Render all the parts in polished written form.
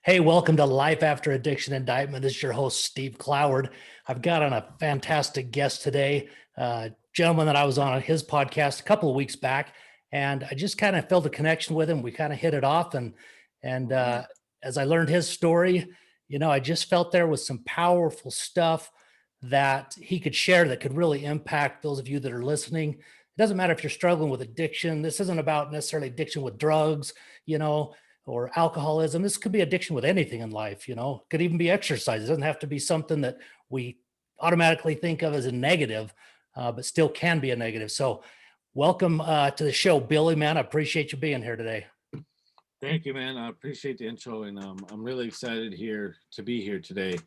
Hey, welcome to Life After Addiction Indictment. This is your host, Steve Cloward. I've got on a fantastic guest today, gentleman that I was on his podcast a couple of weeks back, and I just kind of felt a connection with him. We kind of hit it off, and as I learned his story, I just felt there was some powerful stuff that he could share that could really impact those of you that are listening. It doesn't matter if you're struggling with addiction. This isn't about necessarily addiction with drugs, or alcoholism. This could be addiction with anything in life, it could even be exercise. It doesn't have to be something that we automatically think of as a negative, but still can be a negative. So welcome to the show, Billy, man. I appreciate you being here today. Thank you, man. I appreciate the intro, and I'm really excited to be here today.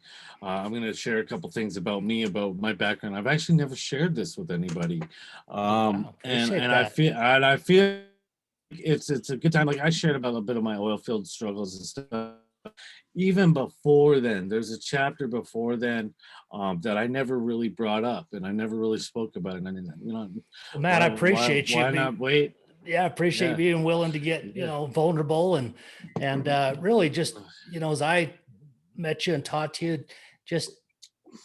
I'm going to share a couple things about me, about my background. I've actually never shared this with anybody, Wow, appreciate I that. feel it's a good time. Like I shared about a bit of my oil field struggles and stuff. Even before then, there's a chapter before then that I never really brought up, and I never really spoke about it. And I mean, Well, Matt, I appreciate you why not wait? yeah, I appreciate you Yeah, being willing to get, yeah. vulnerable and really just, as I met you and taught you, just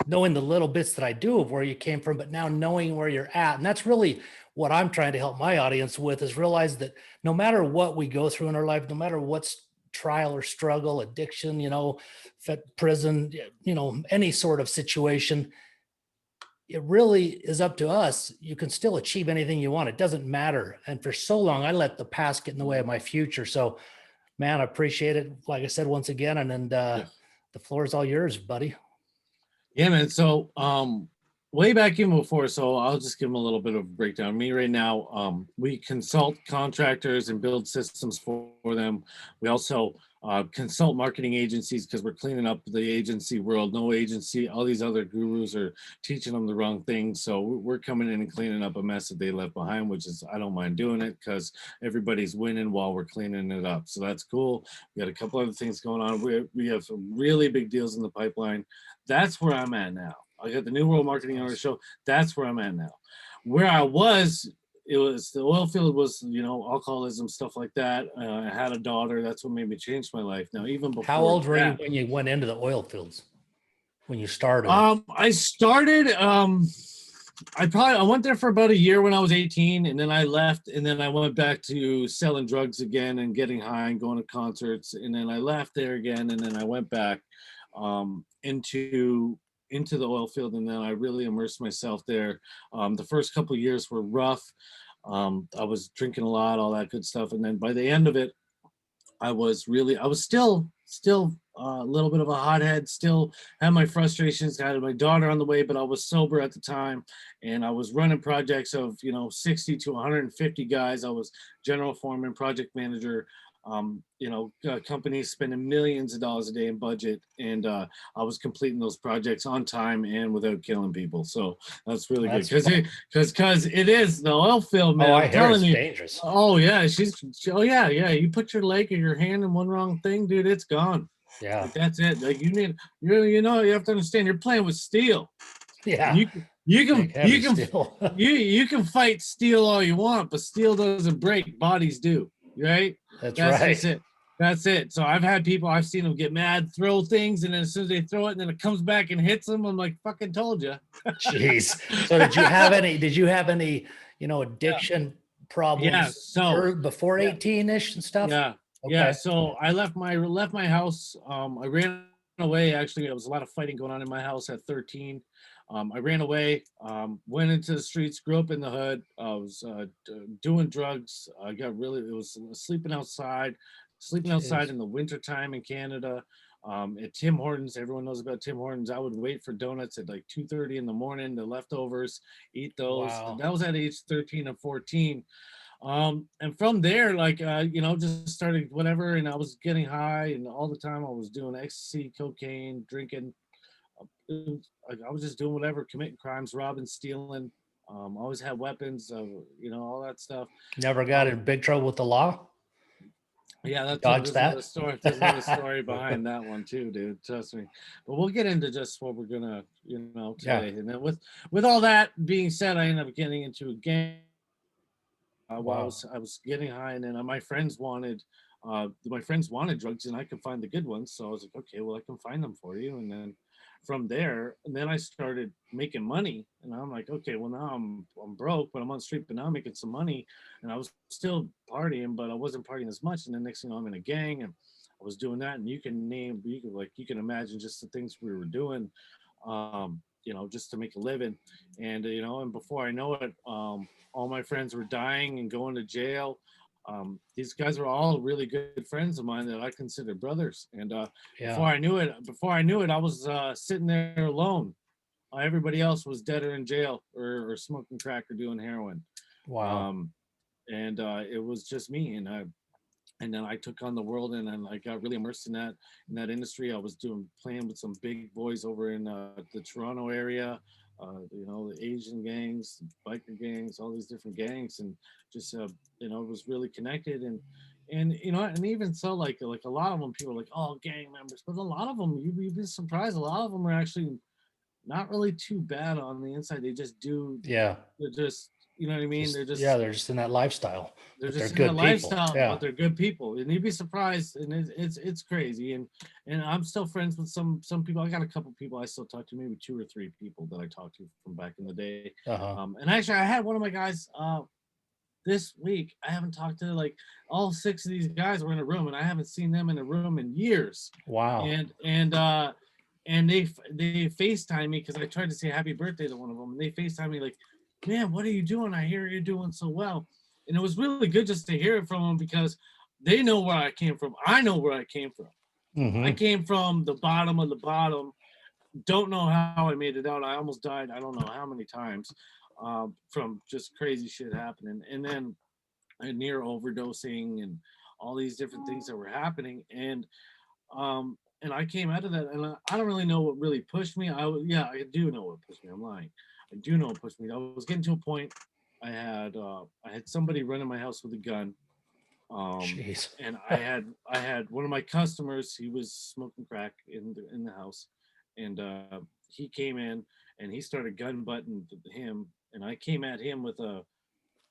knowing the little bits that I do of where you came from, but now knowing where you're at. And that's really what I'm trying to help my audience with, is realize that no matter what we go through in our life, no matter what's trial or struggle, addiction, prison, any sort of situation, it really is up to us. You can still achieve anything you want. It doesn't matter. And for so long, I let the past get in the way of my future. So, man, I appreciate it. Like I said, once again, and Yeah. the floor is all yours, buddy. Yeah, man. So, way back even before, so I'll just give them a little bit of a breakdown. Me right now, we consult contractors and build systems for them. We also consult marketing agencies because we're cleaning up the agency world. No agency, all these other gurus are teaching them the wrong things. So we're coming in and cleaning up a mess that they left behind, which is, I don't mind doing it because everybody's winning while we're cleaning it up. So that's cool. We got a couple other things going on. We have some really big deals in the pipeline. That's where I'm at now. I got the New World Marketing on the show. That's where I'm at now. Where I was, it was the oil field was, alcoholism, stuff like that. I had a daughter. That's what made me change my life. Now, even How before old were you that, when you went into the oil fields? When you started? I started. I went there for about a year when I was 18, and then I left, and then I went back to selling drugs again and getting high and going to concerts, and then I left there again, and then I went back into the oil field, and then I really immersed myself there. The first couple of years were rough. I was drinking a lot, all that good stuff, and then by the end of it, I was still a little bit of a hothead, still had my frustrations, had my daughter on the way, but I was sober at the time, and I was running projects of 60 to 150 guys. I was general foreman, project manager, companies spending millions of dollars a day in budget, and I was completing those projects on time and without killing people. So that's really good That's because fun. because it is the oil field, Oh, man. I I'm hear telling it's you. dangerous. Oh yeah, oh yeah. You put your leg or your hand in one wrong thing, dude, it's gone. Yeah. Like that's it. Like you have to understand you're playing with steel. Yeah. You you can Big heavy you can steel. you can fight steel all you want, but steel doesn't break, bodies do, right? That's That's just right. it. That's it. So I've seen them get mad, throw things, and then as soon as they throw it and then it comes back and hits them, I'm like, fucking told you. Jeez. So did you have any, addiction Yeah. problems before Yeah. 18-ish and stuff? Yeah, yeah. Okay. So I left my house. I ran away. Actually, there was a lot of fighting going on in my house at 13. I ran away. Went into the streets. Grew up in the hood. I was doing drugs. I got really. It was sleeping outside Jeez. in the wintertime in Canada. At Tim Hortons, everyone knows about Tim Hortons. I would wait for donuts at like 2:30 in the morning. The leftovers, eat those. Wow. That was at age 13 and 14. And from there, like, just started whatever, and I was getting high, and all the time I was doing ecstasy, cocaine, drinking. I was just doing whatever, committing crimes, robbing, stealing. Always had weapons, all that stuff. Never got Um, in big trouble with the law? yeah, Dodge there's another that? story. There's another story behind that one too, dude. Trust me. But we'll get into just what we're gonna, Yeah. today. And then with all that being said, I ended up getting into a gang. While Wow. I was getting high, and then my friends wanted My friends wanted drugs and I could find the good ones. So I was like, okay, well, I can find them for you. And then from there, and then I started making money. And I'm like, okay, well, now I'm broke, but I'm on the street, but now I'm making some money. And I was still partying, but I wasn't partying as much. And then next thing you know, I'm in a gang and I was doing that. And you can imagine just the things we were doing, just to make a living. And, and before I know it, all my friends were dying and going to jail. These guys were all really good friends of mine that I consider brothers. And Yeah. before I knew it, I was sitting there alone. Everybody else was dead or in jail or smoking crack or doing heroin. Wow. Um, and it was just me. And then I took on the world, and then I got really immersed in that industry. I was playing with some big boys over in the Toronto area, the Asian gangs, biker gangs, all these different gangs, and just was really connected. And and even so, like a lot of them, people are like, oh, gang members, but a lot of them, you'd be surprised, a lot of them are actually not really too bad on the inside. They just do, Yeah. they're just, you know what I mean? Just, They're yeah, just they're just in that lifestyle, they're but they're just in that good people. lifestyle, Yeah. but they're good people, and you'd be surprised. And it's crazy. And I'm still friends with some people. I got a couple people I still talk to, maybe 2 or 3 people that I talked to from back in the day. Uh-huh. And actually, I had one of my guys this week. I haven't talked to, like, all 6 of these guys were in a room, and I haven't seen them in a room in years. Wow. And they FaceTime me because I tried to say happy birthday to one of them, and they FaceTime me like, man, what are you doing? I hear you're doing so well. And it was really good just to hear it from them, because they know where I came from. I know where I came from. I Mm-hmm. came from the bottom of the bottom. Don't know how I made it out. I almost died, I don't know how many times, from just crazy shit happening. And then near overdosing and all these different things that were happening. And I came out of that, and I don't really know what really pushed me. I do know what pushed me. I'm lying. I do know what pushed me. I was getting to a point. I had somebody run in my house with a gun, Jeez. and I had one of my customers. He was smoking crack in the house, and he came in and he started gun butting him, and I came at him with a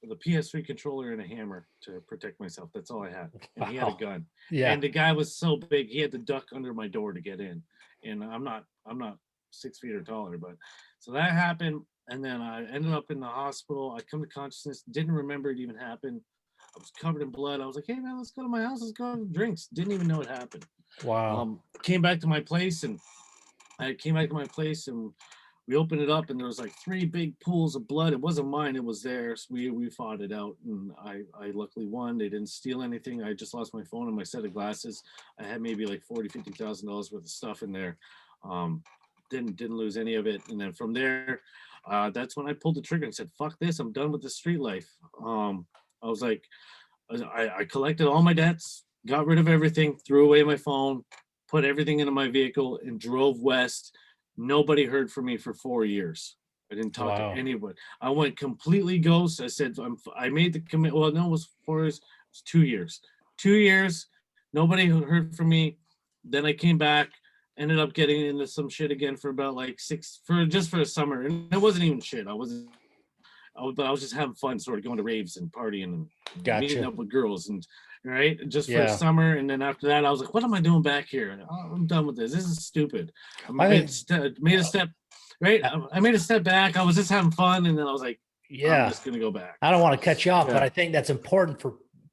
PS3 controller and a hammer to protect myself. That's all I had. And he had a Wow. gun. Yeah. And the guy was so big, he had to duck under my door to get in. And I'm not 6 feet or taller, but so that happened. And then I ended up in the hospital. I come to consciousness, didn't remember it even happened. I was covered in blood. I was like, hey man, let's go to my house. Let's go have drinks. Didn't even know it happened. Wow. Came back to my place, and I came back to my place, and we opened it up, and there was like 3 big pools of blood. It wasn't mine, it was theirs. We fought it out, and I luckily won. They didn't steal anything. I just lost my phone and my set of glasses. I had maybe like $40,000-$50,000 worth of stuff in there. Didn't lose any of it. And then from there, that's when I pulled the trigger and said, fuck this, I'm done with the street life. I was like, I collected all my debts, got rid of everything, threw away my phone, put everything into my vehicle, and drove west. Nobody heard from me for 4 years. I didn't talk to Wow. anyone. I went completely ghost. I said, I made the commit. Well, no, it was 4 years. It was 2 years. 2 years. Nobody heard from me. Then I came back, ended up getting into some shit again for about like for a summer. And it wasn't even shit. But I was just having fun, sort of going to raves and partying and meeting Gotcha. up with girls, and right, just for a Yeah. summer. And then after that, I was like, what am I doing back here? I'm done with this. This is stupid. I I made, think, made a step, right? I made a step back. I was just having fun. And then I was like, I'm yeah, just going to go back. I don't want to cut you off, but Yeah. I think that's important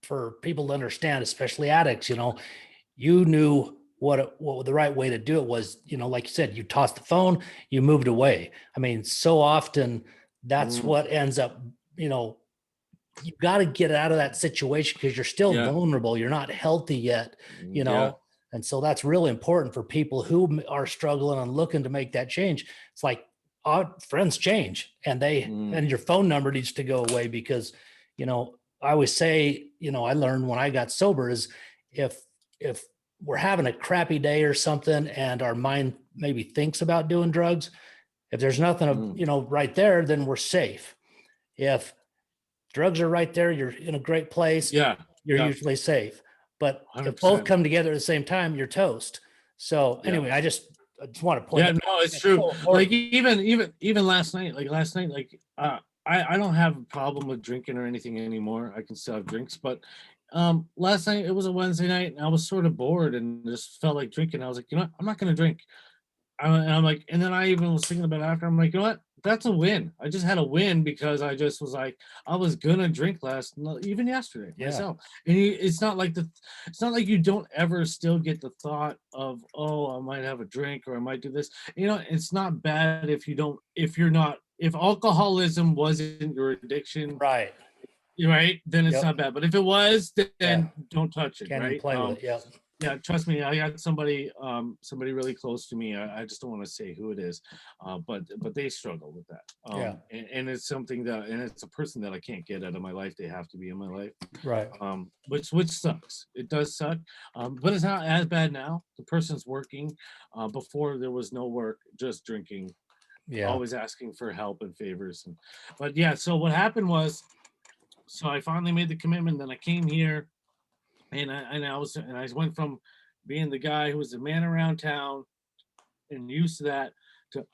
for people to understand, especially addicts. You knew what the right way to do it was. Like you said, you tossed the phone, you moved away. I mean, so often that's Mm, what ends up. You got to get out of that situation because you're still yeah. vulnerable. You're not healthy yet. you Yeah. know and so that's really important for people who are struggling and looking to make that change. It's like our friends change, and Mm, and your phone number needs to go away, because I always say, I learned when I got sober is, if we're having a crappy day or something and our mind maybe thinks about doing drugs, if there's nothing mm, right there, then we're safe. If drugs are right there, you're in a great place, yeah. you're Yeah. usually safe. But if both 100%. come together at the same time, you're toast. So Yeah. anyway, I just want to point Yeah, that no, out. it's It's true. so Like important. even last night, I don't have a problem with drinking or anything anymore. I can still have drinks, but Last night it was a Wednesday night, and I was sort of bored and just felt like drinking. I was like, you know what? I'm not gonna drink. And I'm like, and then I even was thinking about it after. I'm like, you know what? That's a win. I just had a win because I just was like, I was gonna drink even yesterday Yeah. myself. And it's not like you don't ever still get the thought of, oh, I might have a drink or I might do this. You know, it's not bad if you don't, if you're not, if alcoholism wasn't your addiction, Right. right? Then it's Yep. not bad. But if it was, Yeah. then don't touch it, Can't even right? play with it. Yep. Yeah, trust me, I got somebody really close to me. I just don't want to say who it is, but they struggle with that. Yeah. And it's something that, and it's a person that I can't get out of my life. They have to be in my life. Right. Which sucks. It does suck. But it's not as bad now. The person's working. Before there was no work, just drinking, Yeah. always asking for help and favors. But yeah, so what happened was, so I finally made the commitment. Then I came here, and I went from being the guy who was the man around town and used to that to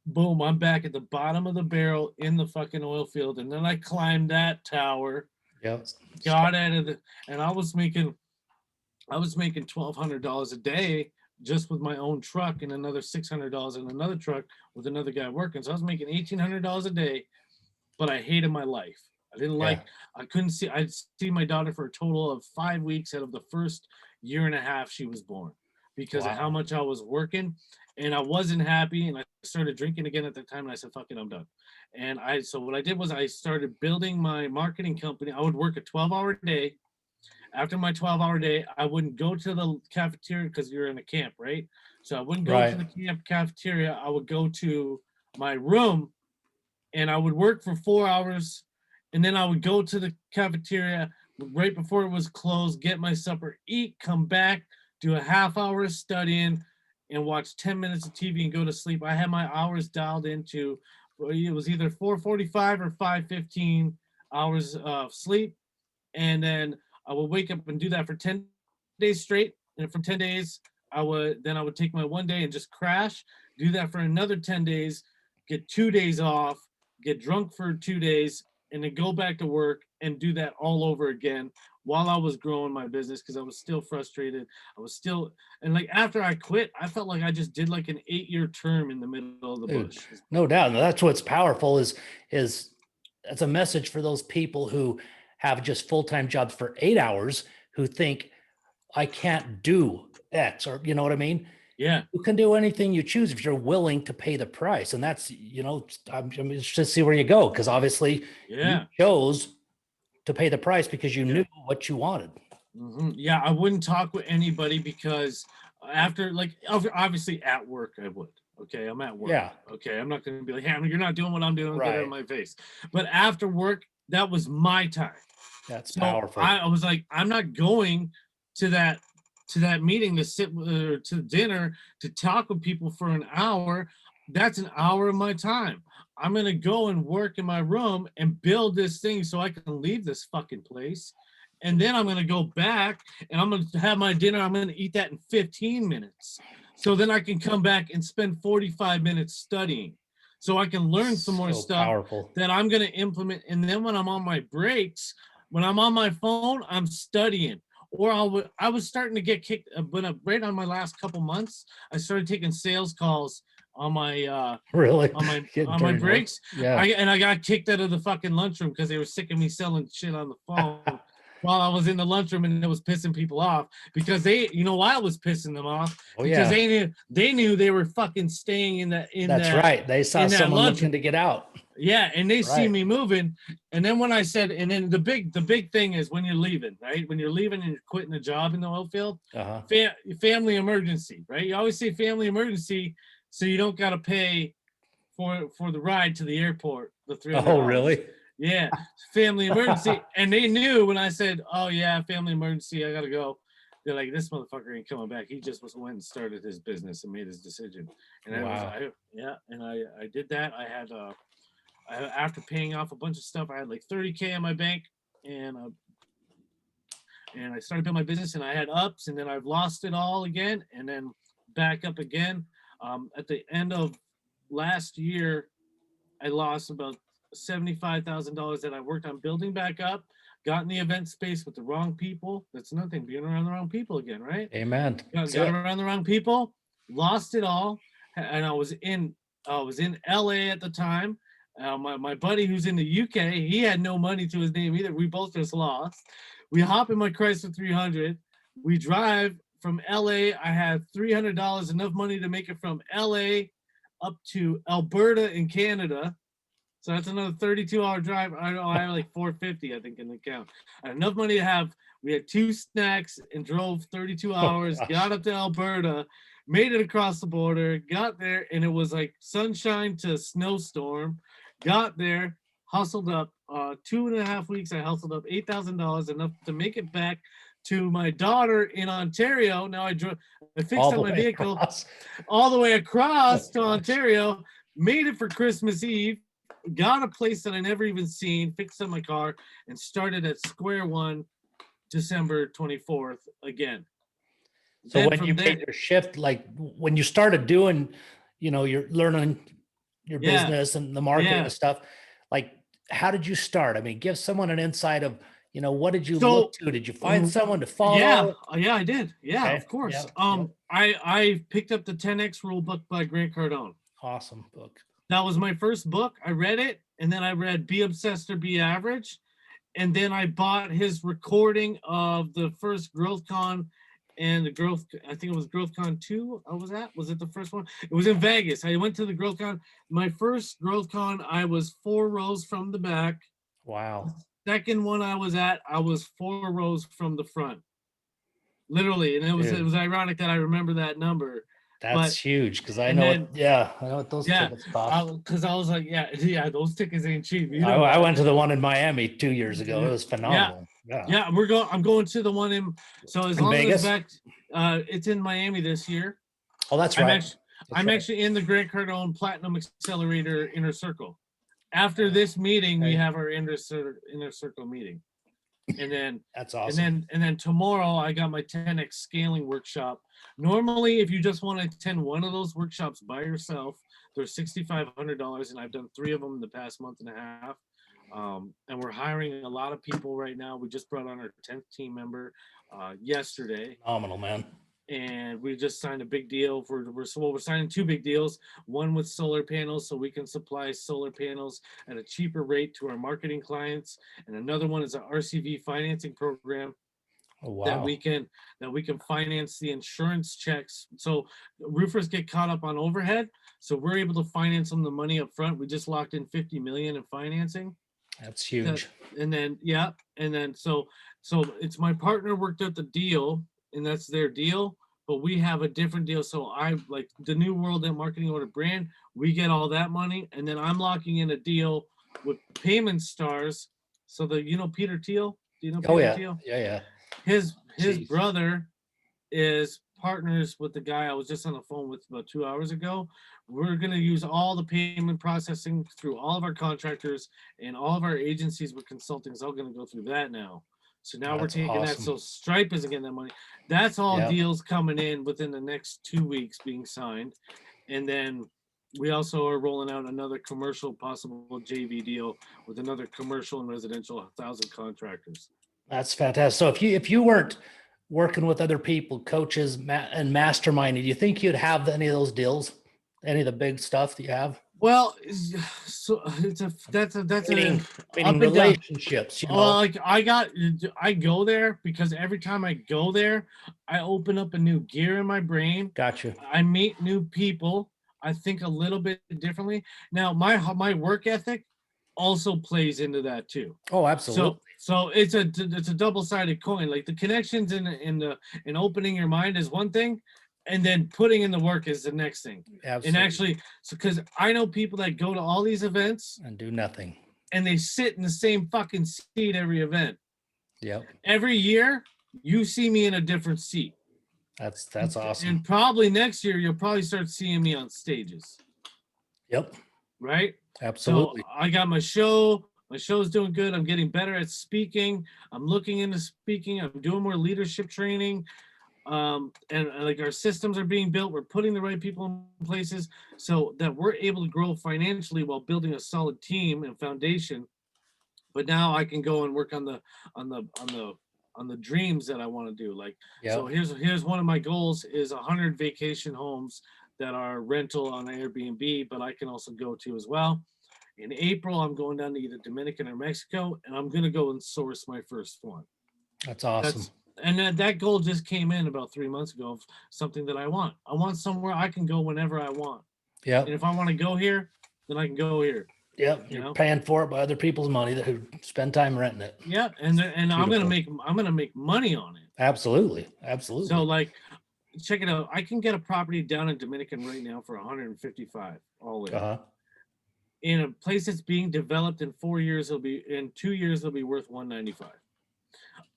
boom, I'm back at the bottom of the barrel in the fucking oil field. And then I climbed that tower, Yep. got out of the, and I was making $1,200 a day just with my own truck, and another $600 in another truck with another guy working. So I was making $1,800 a day, but I hated my life. I didn't Yeah. like, I couldn't see, I'd see my daughter for a total of 5 weeks out of the first year and a half she was born because of how Wow. much I was working, and I wasn't happy. And I started drinking again at the time. And I said, fuck it, I'm done. So what I did was I started building my marketing company. I would work a 12-hour day. After my 12-hour day, I wouldn't go to the cafeteria because you're in a camp, right? So I wouldn't go to Right. the camp cafeteria. I would go to my room, and I would work for 4 hours, and then I would go to the cafeteria right before it was closed, get my supper, eat, come back, do a half hour of studying, and watch 10 minutes of TV and go to sleep. I had my hours dialed into, it was either 4:45 or 5:15 hours of sleep, and then I would wake up and do that for 10 days straight. And from 10 days, I would take my one day and just crash, do that for another 10 days, get 2 days off, get drunk for 2 days, and then go back to work and do that all over again while I was growing my business because I was still frustrated. I was still, and like after I quit, I felt like I just did like an 8-year term in the middle of the Dude, bush. no doubt. And that's what's powerful is that's a message for those people who have just full-time jobs for 8 hours who think I can't do X, or you know what I mean? Yeah, You can do anything you choose if you're willing to pay the price. And that's, I mean, just see where you go. Cause obviously you yeah, chose to pay the price because you yeah. knew what you wanted. Yeah, I wouldn't talk with anybody because after, like, obviously at work, I would. Okay, I'm at work. Yeah. Okay, I'm not going to be like, hey, you're not doing what I'm doing. Get out of Right. my face. But after work, that was my time. That's So powerful. I was like, I'm not going to that meeting to sit to dinner to talk with people for an hour. That's an hour of my time. I'm gonna go and work in my room and build this thing so I can leave this fucking place. And then I'm gonna go back and I'm gonna have my dinner. I'm gonna eat that in 15 minutes. So then I can come back and spend 45 minutes studying. So I can learn some more So stuff powerful. that I'm gonna implement. And then when I'm on my breaks, when I'm on my phone, I'm studying. Or I was starting to get kicked, but right on my last couple months, I started taking sales calls on my Really getting on my carried away. breaks. Yeah. And I got kicked out of the fucking lunchroom because they were sick of me selling shit on the phone while I was in the lunchroom, and it was pissing people off because they, you know why I was pissing them off? Oh Because yeah. they knew they were fucking staying That's right. They saw in that someone lunchroom. looking to get out. Yeah, and they see Right. me moving, and then when I said, and then the big thing is when you're leaving, right? When you're leaving and you're quitting a job in the oil field, Uh-huh. family emergency, right? You always say family emergency, so you don't got to pay for the ride to the airport, the $300. Oh, really? Yeah, family emergency, and they knew when I said, "Oh yeah, family emergency, I gotta go." They're like, "This motherfucker ain't coming back. He just went and started his business and made his decision." And Wow. I did that. I had after paying off a bunch of stuff, I had like 30K in my bank, and I started building my business, and I had ups, and then I've lost it all again, and then back up again. At the end of last year, I lost about $75,000 that I worked on building back up. got in the event space with the wrong people. That's another thing, being around the wrong people again, right? Amen. Got around the wrong people, lost it all, and I was in LA at the time. My buddy who's in the UK, he had no money to his name either. We both just lost. We hop in my Chrysler 300. We drive from LA. I had $300, enough money to make it from LA up to Alberta in Canada. So that's another 32-hour drive. I know I had like 450, I think, in the account. I had enough money to have. We had 2 snacks and drove 32 hours. Got up to Alberta, made it across the border, got there, and it was like sunshine to snowstorm. Got there, hustled up 2.5 weeks. I hustled up $8,000, enough to make it back to my daughter in Ontario. Now I fixed up my vehicle all the way across to Ontario, made it for Christmas Eve, got a place that I never even seen, fixed up my car, and started at square one December 24th again. So then when you made your shift, like when you started doing, you're learning your business and the marketing and stuff, like how did you start? I mean, give someone an insight of, what did you look to? Did you find someone to follow? Yeah, I did. Yeah, okay. Of course. I picked up the 10X rule book by Grant Cardone. Awesome book. That was my first book. I read it, and then I read Be Obsessed or Be Average. And then I bought his recording of the first GrowthCon and the Growth, I think it was GrowthCon 2. Was it the first one? It was in Vegas. I went to the GrowthCon. My first GrowthCon, I was 4 rows from the back. Wow. The second one I was at, I was 4 rows from the front. Literally. And it was ironic that I remember that number. That's huge, because I know what those tickets cost. Because I was like, those tickets ain't cheap. I went to the one in Miami 2 years ago. It was phenomenal. I'm going to the one in. So as long as it's back, it's in Miami this year. Oh, that's right. I'm actually in the Grant Cardone Platinum Accelerator Inner Circle. After this meeting, we have our inner circle meeting, and then that's awesome. And then tomorrow I got my 10X scaling workshop. Normally, if you just want to attend one of those workshops by yourself, they're $6,500, and I've done 3 of them in the past month and a half. And we're hiring a lot of people right now. We just brought on our 10th team member yesterday. Phenomenal, man. And we just signed a big deal we're signing 2 big deals. One with solar panels, so we can supply solar panels at a cheaper rate to our marketing clients, and another one is an RCV financing program. Oh, wow. that we can finance the insurance checks. So roofers get caught up on overhead, so we're able to finance them the money up front. We just locked in $50 million in financing. That's huge. So it's my partner worked out the deal, and that's their deal, but we have a different deal. So I like the New World and Marketing Order brand, we get all that money, and then I'm locking in a deal with Payment Stars. So Peter Thiel? Do you know Peter Thiel? Yeah. His brother is partners with the guy I was just on the phone with about 2 hours ago. We're going to use all the payment processing through all of our contractors and all of our agencies with consulting is all going to go through that now. So now we're taking that. So Stripe isn't getting that money. That's all deals coming in within the next 2 weeks being signed. And then we also are rolling out another commercial possible JV deal with another commercial and residential 1,000 contractors. That's fantastic. So if you weren't working with other people, coaches, and masterminding, do you think you'd have any of those deals? Any of the big stuff that you have? Well, so that's meaning relationships. Well, like I go there because every time I go there, I open up a new gear in my brain. Gotcha. I meet new people. I think a little bit differently. Now, my work ethic also plays into that too. Oh, absolutely. So it's a double-sided coin. Like the connections in opening your mind is one thing, and then putting in the work is the next thing. Absolutely. And actually, because I know people that go to all these events and do nothing, and they sit in the same fucking seat every event. Yep. Every year, you see me in a different seat. That's awesome. And probably next year, you'll probably start seeing me on stages. Yep. Right? Absolutely. So I got my show. My show's doing good. I'm getting better at speaking. I'm looking into speaking. I'm doing more leadership training. And like our systems are being built. We're putting the right people in places so that we're able to grow financially while building a solid team and foundation but now I can go and work on the dreams that I want to do. Like, so Yep. here's one of my goals is 100 vacation homes that are rental on Airbnb, but I can also go to as well. In April, I'm going down to either Dominican or Mexico, and I'm gonna go and source my first one. That's awesome. That's and that goal just came in about 3 months ago of something that I want. I want somewhere I can go whenever I want. And Yep. if I want to go here, then I can go here. Yep. You You're know? paying for it by other people's money that who spend time renting it. Yeah, and I'm Beautiful. gonna make money on it. Absolutely. So Absolutely. like, check it out. I can get a property down in Dominican right now for 155 all in. Uh-huh. In a place that's being developed in 4 years, in 2 years it'll be worth 195.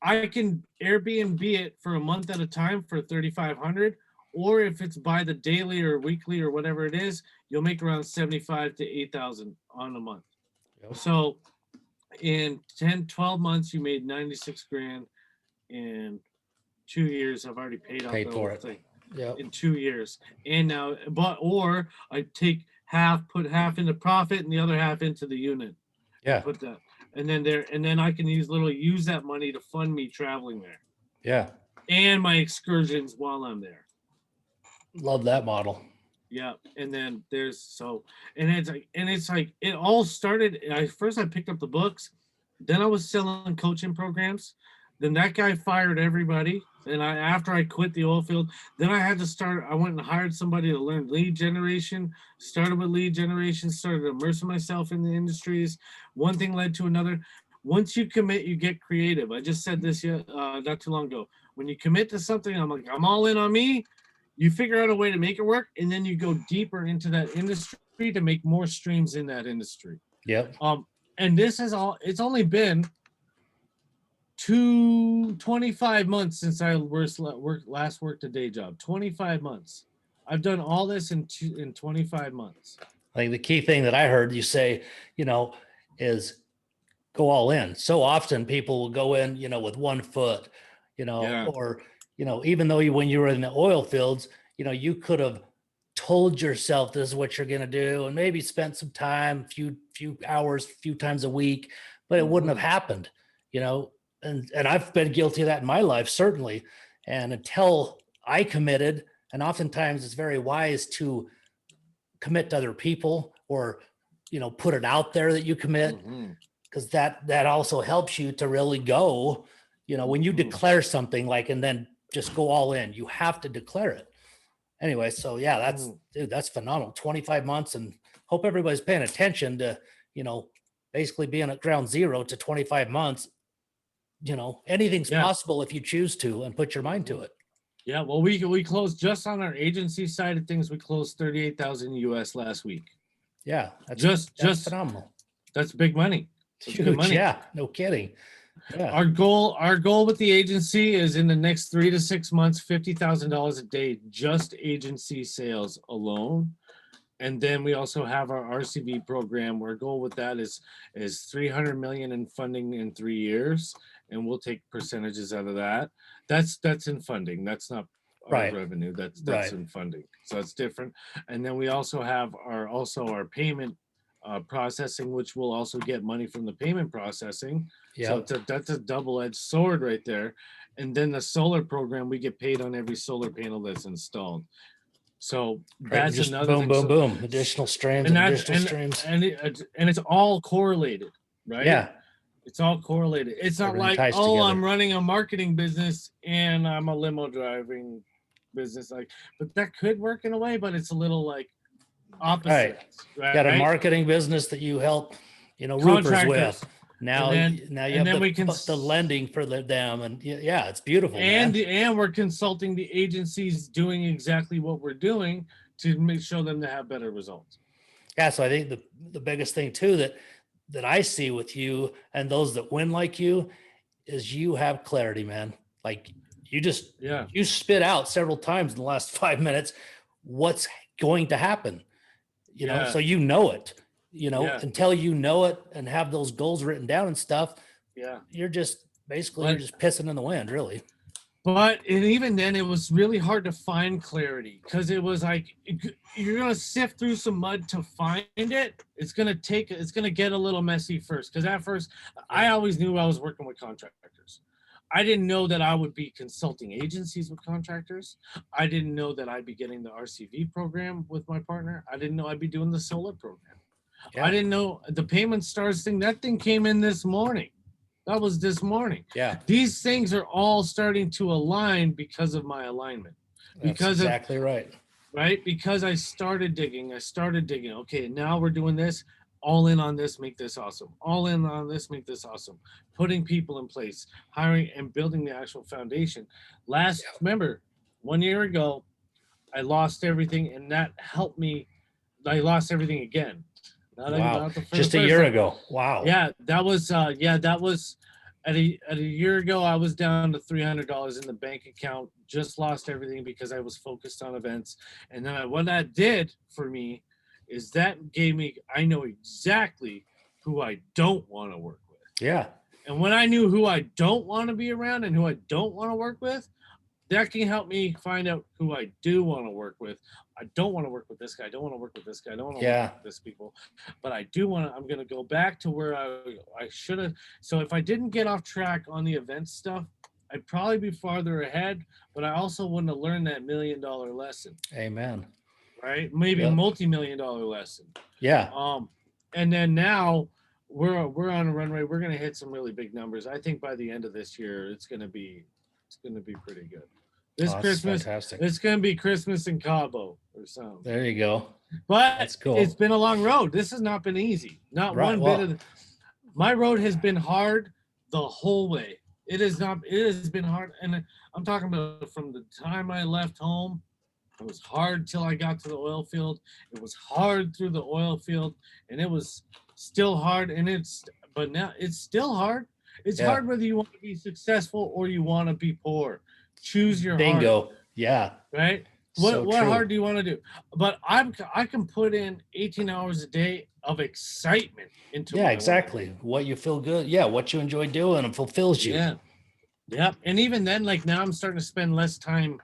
I can Airbnb it for a month at a time for 3,500, or if it's by the daily or weekly or whatever it is, you'll make around 75 to 8,000 on a month. Yep. So in 10, 12 months, you made 96 grand. In 2 years, I've already paid off the Paid whole for it. thing Yep. in 2 years. And now, or I take half, put half into profit and the other half into the unit. Yeah. Put that, and then I can use that money to fund me traveling there Yeah. and my excursions while I'm there. Love that model. Yeah, and then it's like it all started. First I picked up the books, then I was selling coaching programs. Then that guy fired everybody. And after I quit the oil field, then I had to start. I went and hired somebody to learn lead generation. Started with lead generation. Started immersing myself in the industries. One thing led to another. Once you commit, you get creative. I just said this not too long ago. When you commit to something, I'm like, I'm all in on me. You figure out a way to make it work, and then you go deeper into that industry to make more streams in that industry. Yep. And this is all. It's only been 25 months since I last worked a day job. 25 months. I've done all this in 25 months. I think the key thing that I heard you say, is go all in. So often people will go in, with 1 foot, Yeah. or, even though when you were in the oil fields, you could have told yourself this is what you're going to do and maybe spent some time, few hours, few times a week, but it wouldn't have happened, and I've been guilty of that in my life, certainly. And until I committed, and oftentimes it's very wise to commit to other people or, put it out there that you commit, because that also helps you to really go, when you declare something and then just go all in, you have to declare it. Anyway, so yeah, that's phenomenal. 25 months, and hope everybody's paying attention to, basically being at ground zero to 25 months. Anything's possible if you choose to and put your mind to it. Yeah, well, we closed just on our agency side of things. We closed 38,000 US last week. Yeah, that's just phenomenal. That's big money. That's huge money. Yeah, no kidding. Yeah. Our goal with the agency is in the next 3 to 6 months, $50,000 a day, just agency sales alone. And then we also have our RCV program. Our goal with that is 300 million in funding in 3 years, and we'll take percentages out of that. That's in funding. That's not our revenue. That's in funding. So that's different. And then we also have our payment processing, which will also get money from the payment processing. So that's a double-edged sword right there. And then the solar program, we get paid on every solar panel that's installed. So that's just another boom, thing. boom, additional streams and additional streams. And it's all correlated, right? Yeah. It's all correlated. It's not like, together. I'm running a marketing business and I'm a limo driving business. But that could work in a way, but it's a little opposite. Right? Got a marketing business that you help, roofers with. Now you have the lending for them, and it's beautiful. And we're consulting the agencies doing exactly what we're doing to show them to have better results. Yeah, so I think the biggest thing too that I see with you and those that win like you is you have clarity, man. Like you spit out several times in the last 5 minutes what's going to happen. So you know it. Until you know it and have those goals written down and stuff, you're just pissing in the wind, really. But and even then, it was really hard to find clarity because it was like you're gonna sift through some mud to find it. It's gonna get a little messy first. Because at first, I always knew I was working with contractors. I didn't know that I would be consulting agencies with contractors. I didn't know that I'd be getting the RCV program with my partner. I didn't know I'd be doing the solar program. Yeah. I didn't know the payment stars thing. That thing came in this morning. That was this morning. Yeah. These things are all starting to align because of my alignment. That's Because exactly right. right? Because I started digging. Okay, now we're doing this. All in on this, make this awesome. All in on this, make this awesome. Putting people in place, hiring and building the actual foundation. Remember, 1 year ago, I lost everything, and that helped me. I lost everything again. Wow. Just a year ago. Wow. Yeah, that was at a year ago. I was down to $300 in the bank account. Just lost everything because I was focused on events. And then what that did for me is that gave me, I know exactly who I don't want to work with. Yeah. And when I knew who I don't want to be around and who I don't want to work with, that can help me find out who I do want to work with. I don't want to work with this guy. I don't want to work with this guy. I don't want to work with this people. But I do want to, I'm going to go back to where I should have. So if I didn't get off track on the event stuff, I'd probably be farther ahead, but I also wouldn't have learned that $1 million lesson. Amen. Right? Maybe a multi-million-dollar lesson. Yeah. And then now we're on a runway. We're going to hit some really big numbers. I think by the end of this year, it's going to be pretty good. This Christmas, it's going to be Christmas in Cabo or something. There you go. But that's cool. It's been a long road. This has not been easy. Not one bit of my road has been hard the whole way. It has been hard. And I'm talking about from the time I left home. It was hard till I got to the oil field. It was hard through the oil field, and it was still hard. But now it's still hard. It's hard whether you want to be successful or you want to be poor. Choose your bingo. Heart. Yeah. Right. What hard do you want to do? But I can put in 18 hours a day of excitement into. Yeah, exactly. What you feel good. Yeah, what you enjoy doing and fulfills you. Yeah. Yep. And even then, like now, I'm starting to spend less time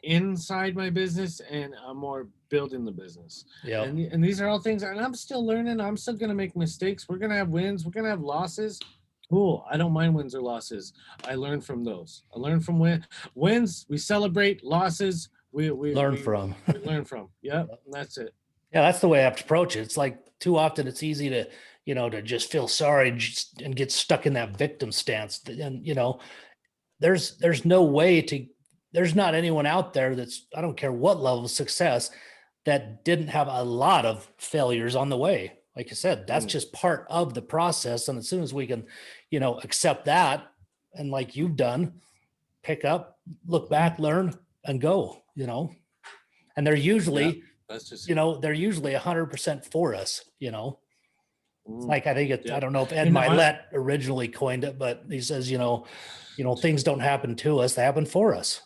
inside my business and I'm more building the business. Yeah. And these are all things, and I'm still learning. I'm still gonna make mistakes. We're gonna have wins. We're gonna have losses. Cool. I don't mind wins or losses. I learn from those. I learn from wins. We celebrate. Losses. We learn from. We learn from. Yep. That's it. Yeah, that's the way I have to approach it. It's like too often it's easy to, to just feel sorry and get stuck in that victim stance. And, there's no way to, there's not anyone out there that's, I don't care what level of success, that didn't have a lot of failures on the way. Like I said, that's just part of the process. And as soon as we can, accept that, and like you've done, pick up, look back, learn, and go, and they're usually, that's just, they're usually 100% for us, Like I think I don't know if Ed And Milet originally coined it, but he says, things don't happen to us, they happen for us.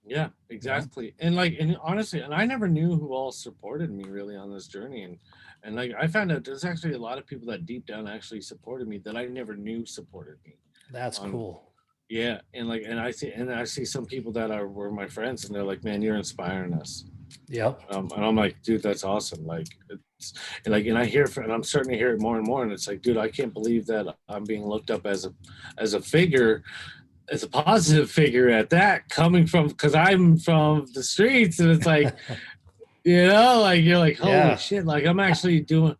Yeah, exactly. And honestly, and I never knew who all supported me really on this journey. And like I found out there's actually a lot of people that deep down actually supported me that I never knew supported me. That's cool. Yeah. And I see some people that were my friends and they're like, man, you're inspiring us. Yep. And I'm like, dude, that's awesome. Like it's and I hear and I'm starting to hear it more and more. And it's like, dude, I can't believe that I'm being looked up as a figure, as a positive figure at that, coming from, because I'm from the streets, and it's like, you're like, holy shit, like I'm actually doing,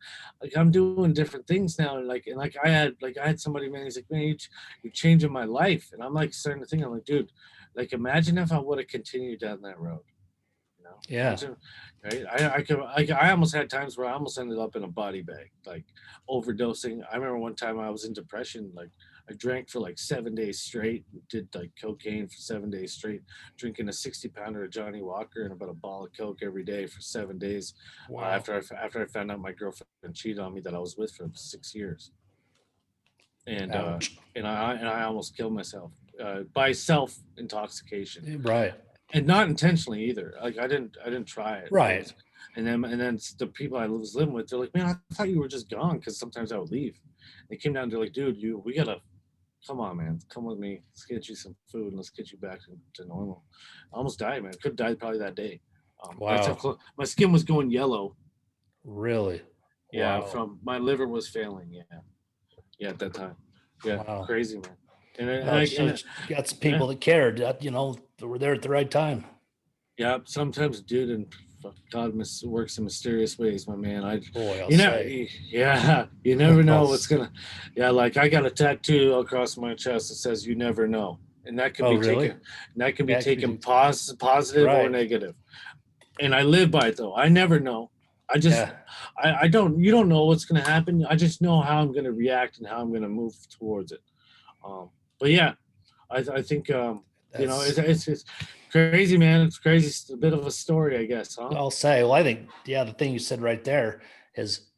I'm doing different things now, and I had somebody, man, he's like, man, you're changing my life, and I'm like starting to think, I'm like, dude, like imagine if I would have continued down that road, Yeah. Imagine, right? I almost had times where I almost ended up in a body bag, like overdosing. I remember one time I was in depression, like I drank for like 7 days straight, did like cocaine for 7 days straight, drinking a 60-pounder of Johnny Walker and about a ball of Coke every day for 7 days. Wow. After I found out my girlfriend cheated on me that I was with for 6 years. And I almost killed myself by self intoxication. Right. And not intentionally either. Like I didn't try it. Right. And then the people I was living with, they're like, man, I thought you were just gone, because sometimes I would leave. They came down to like, dude, we gotta come on, man, come with me. Let's get you some food and let's get you back to normal. I almost died, man. Could have died probably that day. That's how Wow. close. My skin was going yellow. Really? Yeah, Wow. from my liver was failing. Yeah, at that time. Yeah, Wow. crazy, man. And Oh, so you got some yeah, people that cared, that, that were there at the right time. yeah. Sometimes, dude, and God works in mysterious ways, my man. Boy, I'll You know, say. yeah, you never know I'll what's s- gonna. Yeah, like I got a tattoo across my chest that says "You never know," and that can oh, be really? taken. And that can be Yeah, it could taken be. positive or Right. negative. And I live by it though. I never know. I just, Yeah. I don't. You don't know what's gonna happen. I just know how I'm gonna react and how I'm gonna move towards it. But yeah, I think That's, it's crazy, man. It's crazy. It's a bit of a story, I guess, huh? I'll say. Well, I think, yeah, the thing you said right there is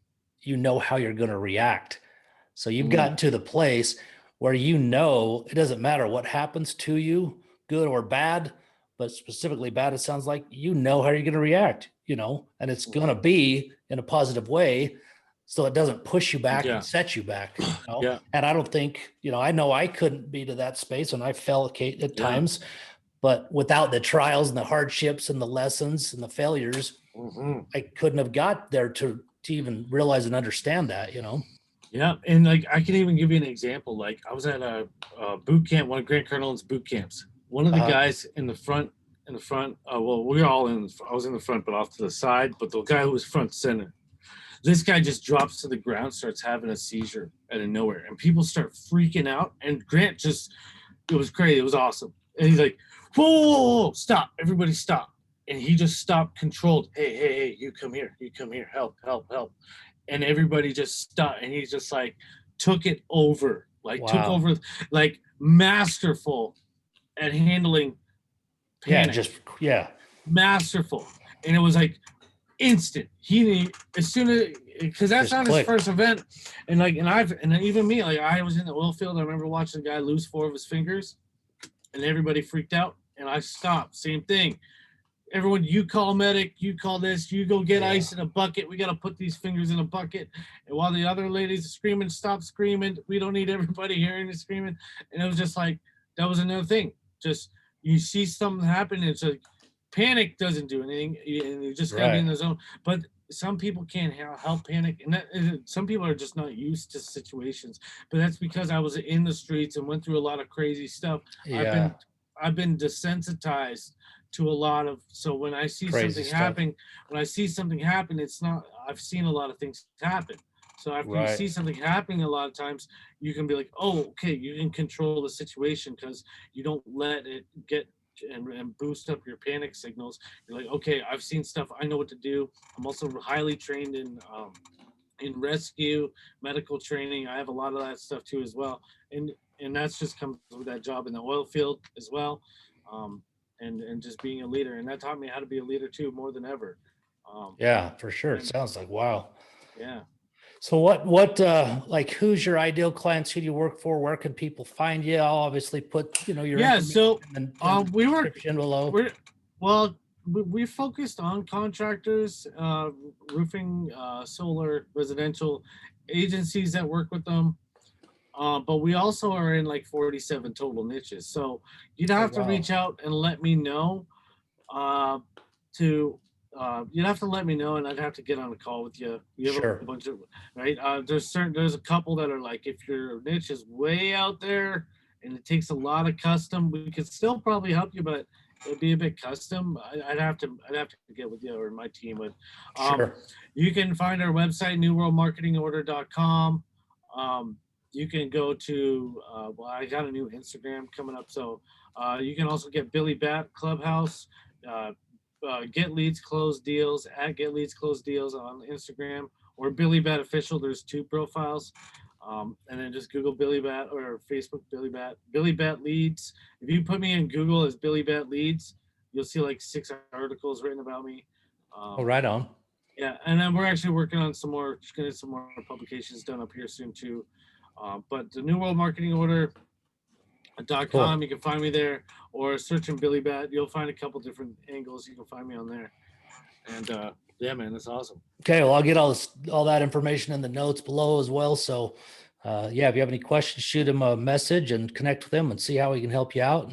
how you're going to react. So you've Mm, gotten to the place where it doesn't matter what happens to you, good or bad, but specifically bad, it sounds like how you're going to react, and it's going to mhm. be in a positive way. So it doesn't push you back and Yeah, set you back. yeah, And I don't think, I know I couldn't be to that space and I fell at yeah. times, but without the trials and the hardships and the lessons and the failures, Hmm. I couldn't have got there to even realize and understand that. Yeah, and like I can even give you an example. Like I was at a boot camp, one of Grant Cardone's boot camps. One of the Uh-huh. guys in the front. Well, we were all in. I was in the front, but off to the side. But the guy who was front center, this guy just drops to the ground, starts having a seizure out of nowhere, and people start freaking out. And Grant it was crazy. It was awesome. And he's like, whoa, whoa, whoa, stop, everybody stop. And he just stopped, controlled. Hey, you come here, help, help, help. And everybody just stopped. And he just like took it over, Wow. like masterful at handling Yeah. panic, Yeah. masterful. And it was like instant. He as soon as because that's Just not his clicked. first event, and even me, like I was in the oil field. I remember watching the guy lose 4 of his fingers, and everybody freaked out, and I stopped. Same thing. Everyone, you call medic, you call this, you go get Yeah. ice in a bucket. We got to put these fingers in a bucket. And while the other ladies are screaming, stop screaming. We don't need everybody hearing the screaming. And it was just like, that was another thing. Just, you see something happen, and it's like, panic doesn't do anything. And you just got to be in Right. the zone. But some people can't help panic. And some people are just not used to situations. But that's because I was in the streets and went through a lot of crazy stuff. I've Yeah. been, I've been desensitized to a lot of, so when I see Crazy something stuff. happen, it's not, I've seen a lot of things happen. So after you Right. see something happening, a lot of times you can be like, oh, okay, you can control the situation because you don't let it get and boost up your panic signals. You're like, okay, I've seen stuff, I know what to do. I'm also highly trained in rescue medical training. I have a lot of that stuff too as well, and that's just comes with that job in the oil field as well. um, and just being a leader, and that taught me how to be a leader too, more than ever. um, Yeah, for sure. It and sounds like wow. yeah. So what like who's your ideal clients? Who do you work for? Where can people find you? I'll obviously put, your Yeah, information so in the we were description below. we're well we focused on contractors, roofing, solar, residential agencies that work with them. But we also are in like 47 total niches. So you'd Oh have to wow. reach out and let me know. Uh, to You'd have to let me know, and I'd have to get on a call with you. You have a Sure. bunch of right. There's a couple that are like, if your niche is way out there and it takes a lot of custom, we could still probably help you, but it'd be a bit custom. I'd have to get with you, or my team would. Um, Sure. you can find our website, newworldmarketingorder.com. Um, you can go to well, I got a new Instagram coming up, so you can also get Billy Batt Clubhouse. Uh, Get Leads Close Deals at Get Leads Close Deals on Instagram, or Billy Bat Official. There's 2 profiles. And then just Google Billy Bat, or Facebook Billy Bat Leads. If you put me in Google as Billy Bat Leads, you'll see like 6 articles written about me. Oh, Um, right on. yeah, and then we're actually working on some more, getting some more publications done up here soon too. But the New World Marketing Order .com, Cool. you can find me there, or searching Billy Bat, you'll find a couple different angles. You can find me on there. And yeah, man, that's awesome. Okay, well, I'll get all that information in the notes below as well. So Yeah, if you have any questions, shoot him a message and connect with him and see how he can help you out.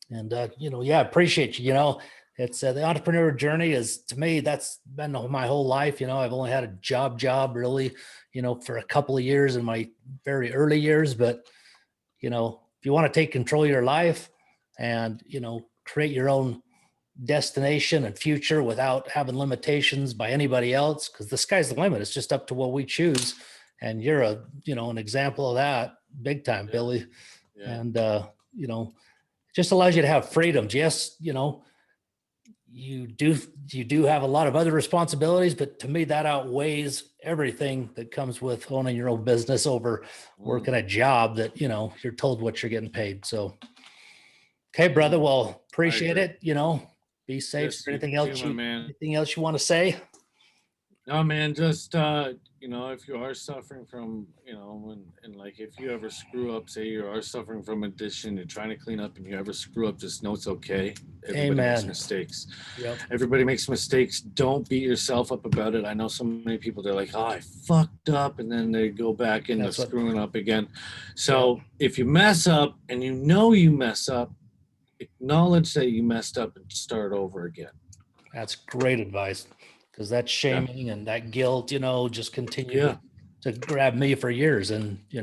And yeah, appreciate you. It's the entrepreneur journey is, to me, that's been my whole life. I've only had a job really, for a couple of years in my very early years. But, if you want to take control of your life and, create your own destination and future without having limitations by anybody else, because the sky's the limit. It's just up to what we choose. And you're an example of that big time, Billy. Yeah. And, just allows you to have freedoms. Yes, you do have a lot of other responsibilities, but to me that outweighs everything that comes with owning your own business over working a job that, you're told what you're getting paid. So, okay, brother. Well, appreciate it. Be safe. Yes, Is there anything you else too, my man. anything else you want to say? No, man, just if you are suffering from, and like if you ever screw up, say you are suffering from addiction, you're trying to clean up and you ever screw up, just know it's okay. Everybody makes Amen. mistakes. Yep. Everybody makes mistakes. Don't beat yourself up about it. I know so many people, they're like, oh, I fucked up, and then they go back into screwing up again. So if you mess up and you know you mess up, acknowledge that you messed up and start over again. That's great advice, because that shaming and that guilt, just continue to grab me for years. And, you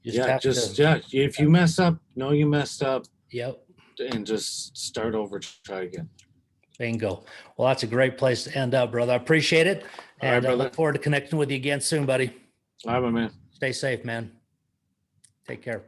just have to. If you mess up, know you messed up. Yep. And just start over, try again. Bingo. Well, that's a great place to end up, brother. I appreciate it. And I look forward to connecting with you again soon, buddy. All right, my man. Stay safe, man. Take care.